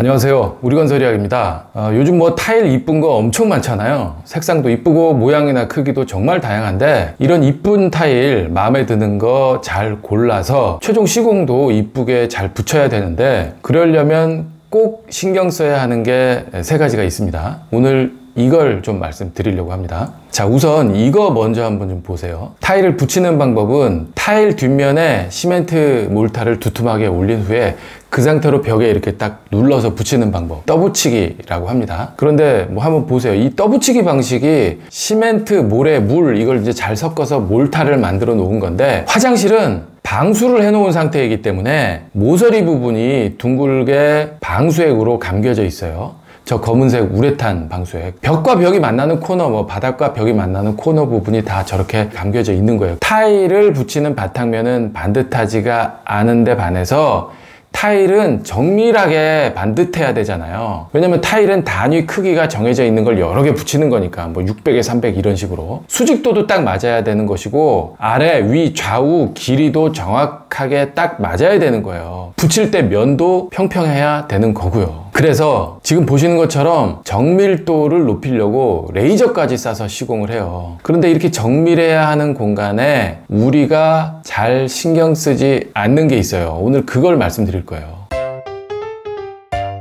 안녕하세요, 우리건설이야기입니다. 요즘 뭐 타일 이쁜 거 엄청 많잖아요. 색상도 이쁘고 모양이나 크기도 정말 다양한데, 이런 이쁜 타일 마음에 드는 거 잘 골라서 최종 시공도 이쁘게 잘 붙여야 되는데, 그러려면 꼭 신경 써야 하는 게 세 가지가 있습니다. 오늘 이걸 좀 말씀드리려고 합니다. 자, 우선 이거 먼저 한번 좀 보세요. 타일을 붙이는 방법은 타일 뒷면에 시멘트 몰타를 두툼하게 올린 후에 그 상태로 벽에 이렇게 딱 눌러서 붙이는 방법, 떠붙이기라고 합니다. 그런데 뭐 한번 보세요. 이 떠붙이기 방식이 시멘트, 모래, 물 이걸 이제 잘 섞어서 몰타를 만들어 놓은 건데, 화장실은 방수를 해 놓은 상태이기 때문에 모서리 부분이 둥글게 방수액으로 감겨져 있어요. 저 검은색 우레탄 방수액, 벽과 벽이 만나는 코너, 바닥과 벽이 만나는 코너 부분이 다 저렇게 감겨져 있는 거예요. 타일을 붙이는 바탕면은 반듯하지가 않은데 반해서 타일은 정밀하게 반듯해야 되잖아요. 왜냐면 타일은 단위 크기가 정해져 있는 걸 여러 개 붙이는 거니까, 뭐 600에 300 이런 식으로 수직도도 딱 맞아야 되는 것이고, 아래 위 좌우 길이도 정확하게 딱 맞아야 되는 거예요. 붙일 때 면도 평평해야 되는 거고요. 그래서 지금 보시는 것처럼 정밀도를 높이려고 레이저까지 쏴서 시공을 해요. 그런데 이렇게 정밀해야 하는 공간에 우리가 잘 신경 쓰지 않는 게 있어요. 오늘 그걸 말씀드릴 거예요.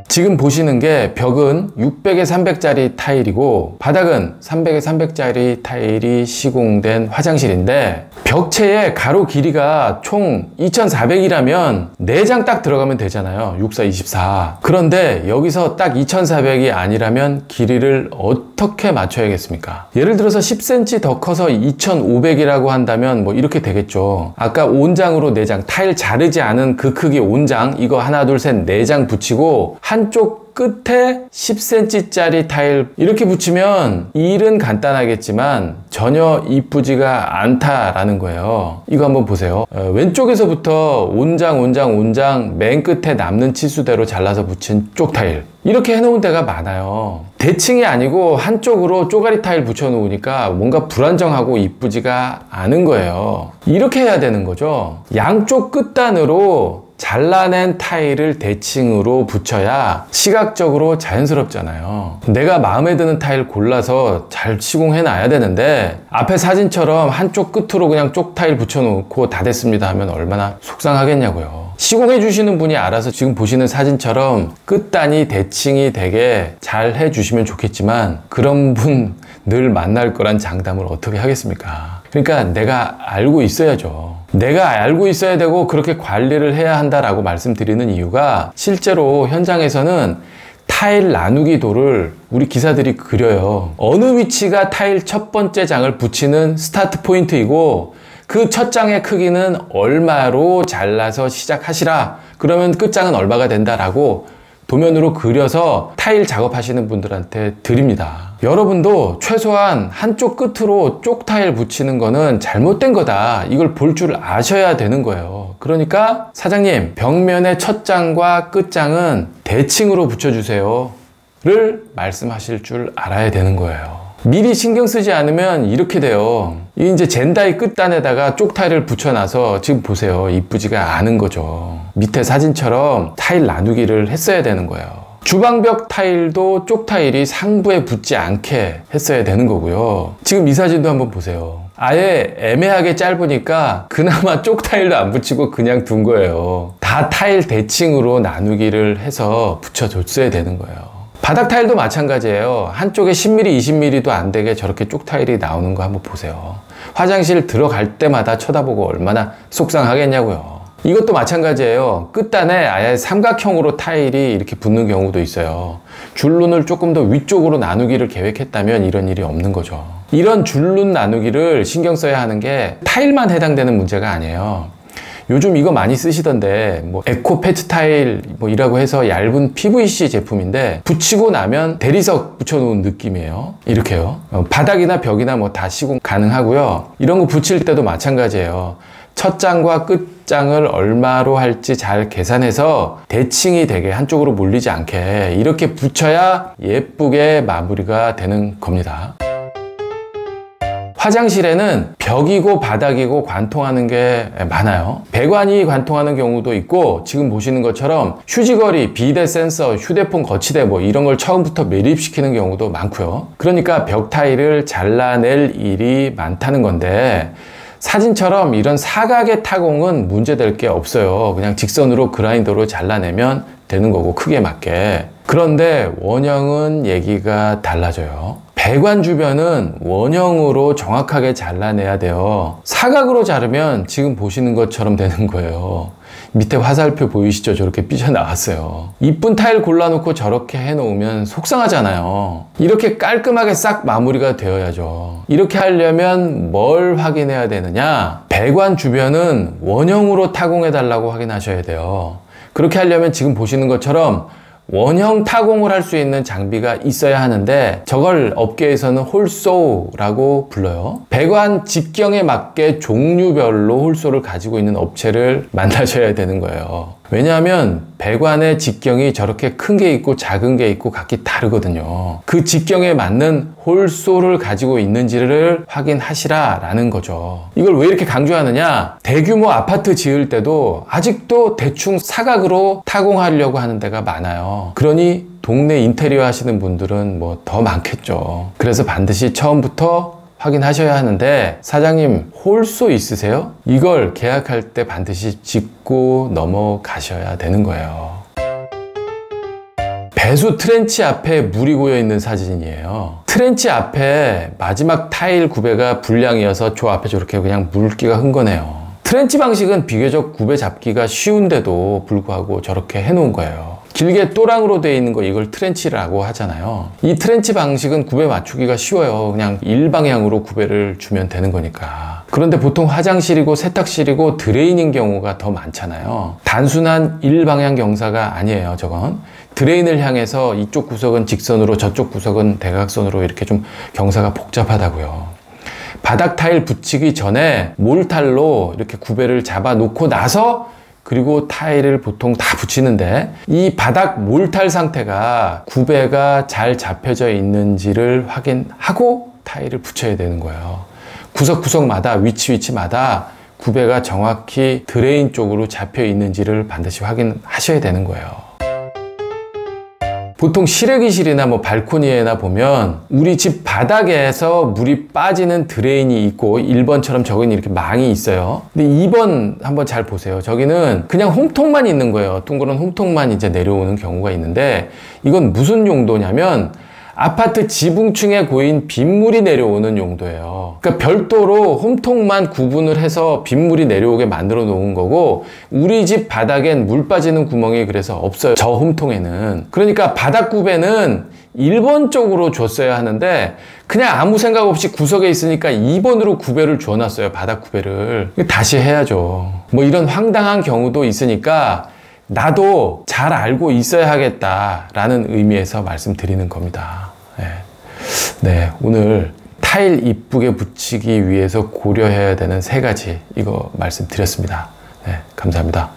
지금 보시는 게 벽은 600에 300짜리 타일이고 바닥은 300에 300짜리 타일이 시공된 화장실인데, 벽체의 가로 길이가 총 2400이라면 4장 딱 들어가면 되잖아요. 64, 24. 그런데 여기서 딱 2400이 아니라면 길이를 어떻게 맞춰야겠습니까? 예를 들어서 10cm 더 커서 2500이라고 한다면 뭐 이렇게 되겠죠. 아까 온장으로 4장, 타일 자르지 않은 그 크기 온장, 이거 하나 둘 셋 4장 붙이고 한쪽 끝에 10cm 짜리 타일 이렇게 붙이면 일은 간단하겠지만 전혀 이쁘지가 않다라는 거예요. 이거 한번 보세요. 왼쪽에서부터 온장 맨 끝에 남는 치수대로 잘라서 붙인 쪽 타일, 이렇게 해놓은 데가 많아요. 대칭이 아니고 한쪽으로 쪼가리 타일 붙여 놓으니까 뭔가 불안정하고 이쁘지가 않은 거예요. 이렇게 해야 되는 거죠. 양쪽 끝단으로 잘라낸 타일을 대칭으로 붙여야 시각적으로 자연스럽잖아요. 내가 마음에 드는 타일 골라서 잘 시공해 놔야 되는데, 앞에 사진처럼 한쪽 끝으로 그냥 쪽 타일 붙여놓고 다 됐습니다 하면 얼마나 속상하겠냐고요. 시공해 주시는 분이 알아서 지금 보시는 사진처럼 끝단이 대칭이 되게 잘 해주시면 좋겠지만, 그런 분 늘 만날 거란 장담을 어떻게 하겠습니까? 그러니까 내가 알고 있어야죠. 내가 알고 있어야 되고 그렇게 관리를 해야 한다라고 말씀드리는 이유가, 실제로 현장에서는 타일 나누기 도를 우리 기사들이 그려요. 어느 위치가 타일 첫 번째 장을 붙이는 스타트 포인트이고, 그 첫 장의 크기는 얼마로 잘라서 시작하시라, 그러면 끝장은 얼마가 된다라고 도면으로 그려서 타일 작업하시는 분들한테 드립니다. 여러분도 최소한 한쪽 끝으로 쪽 타일 붙이는 거는 잘못된 거다, 이걸 볼 줄 아셔야 되는 거예요. 그러니까 사장님, 벽면의 첫 장과 끝 장은 대칭으로 붙여주세요 를 말씀하실 줄 알아야 되는 거예요. 미리 신경 쓰지 않으면 이렇게 돼요. 이제 젠다이 끝단에다가 쪽 타일을 붙여놔서 지금 보세요, 이쁘지가 않은 거죠. 밑에 사진처럼 타일 나누기를 했어야 되는 거예요. 주방벽 타일도 쪽 타일이 상부에 붙지 않게 했어야 되는 거고요. 지금 이 사진도 한번 보세요. 아예 애매하게 짧으니까 그나마 쪽 타일도 안 붙이고 그냥 둔 거예요. 다 타일 대칭으로 나누기를 해서 붙여줬어야 되는 거예요. 바닥 타일도 마찬가지예요. 한쪽에 10mm, 20mm도 안 되게 저렇게 쪽 타일이 나오는 거 한번 보세요. 화장실 들어갈 때마다 쳐다보고 얼마나 속상하겠냐고요. 이것도 마찬가지예요. 끝단에 아예 삼각형으로 타일이 이렇게 붙는 경우도 있어요. 줄눈을 조금 더 위쪽으로 나누기를 계획했다면 이런 일이 없는 거죠. 이런 줄눈 나누기를 신경 써야 하는 게 타일만 해당되는 문제가 아니에요. 요즘 이거 많이 쓰시던데, 뭐 에코 패트 타일 뭐 이라고 해서 얇은 PVC 제품인데, 붙이고 나면 대리석 붙여놓은 느낌이에요. 이렇게요. 바닥이나 벽이나 뭐 다 시공 가능하고요. 이런 거 붙일 때도 마찬가지예요. 첫 장과 끝 장을 얼마로 할지 잘 계산해서 대칭이 되게 한쪽으로 몰리지 않게 이렇게 붙여야 예쁘게 마무리가 되는 겁니다. 화장실에는 벽이고 바닥이고 관통하는 게 많아요. 배관이 관통하는 경우도 있고, 지금 보시는 것처럼 휴지거리, 비대 센서, 휴대폰 거치대 뭐 이런 걸 처음부터 매립시키는 경우도 많고요. 그러니까 벽 타일을 잘라낼 일이 많다는 건데, 사진처럼 이런 사각의 타공은 문제될 게 없어요. 그냥 직선으로 그라인더로 잘라내면 되는 거고, 크기에 맞게. 그런데 원형은 얘기가 달라져요. 배관 주변은 원형으로 정확하게 잘라내야 돼요. 사각으로 자르면 지금 보시는 것처럼 되는 거예요. 밑에 화살표 보이시죠? 저렇게 삐져나왔어요. 이쁜 타일 골라놓고 저렇게 해놓으면 속상하잖아요. 이렇게 깔끔하게 싹 마무리가 되어야죠. 이렇게 하려면 뭘 확인해야 되느냐? 배관 주변은 원형으로 타공해 달라고 확인하셔야 돼요. 그렇게 하려면 지금 보시는 것처럼 원형 타공을 할 수 있는 장비가 있어야 하는데, 저걸 업계에서는 홀소라고 불러요. 배관 직경에 맞게 종류별로 홀소를 가지고 있는 업체를 만나셔야 되는 거예요. 왜냐하면 배관의 직경이 저렇게 큰 게 있고 작은 게 있고 각기 다르거든요. 그 직경에 맞는 홀소를 가지고 있는지를 확인하시라라는 거죠. 이걸 왜 이렇게 강조하느냐? 대규모 아파트 지을 때도 아직도 대충 사각으로 타공하려고 하는 데가 많아요. 그러니 동네 인테리어 하시는 분들은 뭐 더 많겠죠. 그래서 반드시 처음부터 확인하셔야 하는데, 사장님 홀소 있으세요? 이걸 계약할 때 반드시 짚고 넘어가셔야 되는 거예요. 배수 트렌치 앞에 물이 고여 있는 사진이에요. 트렌치 앞에 마지막 타일 구배가 불량이어서 저 앞에 저렇게 그냥 물기가 흥건해요. 트렌치 방식은 비교적 구배 잡기가 쉬운데도 불구하고 저렇게 해놓은 거예요. 길게 또랑으로 되어 있는 거, 이걸 트렌치라고 하잖아요. 이 트렌치 방식은 구배 맞추기가 쉬워요. 그냥 일방향으로 구배를 주면 되는 거니까. 그런데 보통 화장실이고 세탁실이고 드레인인 경우가 더 많잖아요. 단순한 일방향 경사가 아니에요, 저건. 드레인을 향해서 이쪽 구석은 직선으로, 저쪽 구석은 대각선으로 이렇게 좀 경사가 복잡하다고요. 바닥 타일 붙이기 전에 몰탈로 이렇게 구배를 잡아 놓고 나서, 그리고 타일을 보통 다 붙이는데, 이 바닥 몰탈 상태가 구배가 잘 잡혀져 있는지를 확인하고 타일을 붙여야 되는 거예요. 구석구석마다, 위치마다 구배가 정확히 드레인 쪽으로 잡혀 있는지를 반드시 확인하셔야 되는 거예요. 보통 실외기실이나 뭐 발코니에나 보면 우리 집 바닥에서 물이 빠지는 드레인이 있고, 1번처럼 저기는 이렇게 망이 있어요. 근데 2번 한번 잘 보세요. 저기는 그냥 홈통만 있는 거예요. 둥그런 홈통만 이제 내려오는 경우가 있는데, 이건 무슨 용도냐면 아파트 지붕층에 고인 빗물이 내려오는 용도예요. 그러니까 별도로 홈통만 구분을 해서 빗물이 내려오게 만들어 놓은 거고, 우리 집 바닥엔 물 빠지는 구멍이 그래서 없어요, 저 홈통에는. 그러니까 바닥 구배는 1번 쪽으로 줬어야 하는데, 그냥 아무 생각 없이 구석에 있으니까 2번으로 구배를 줘놨어요, 바닥 구배를. 다시 해야죠. 뭐 이런 황당한 경우도 있으니까 나도 잘 알고 있어야 하겠다라는 의미에서 말씀드리는 겁니다. 네, 오늘 타일 이쁘게 붙이기 위해서 고려해야 되는 3가지, 이거 말씀드렸습니다. 네, 감사합니다.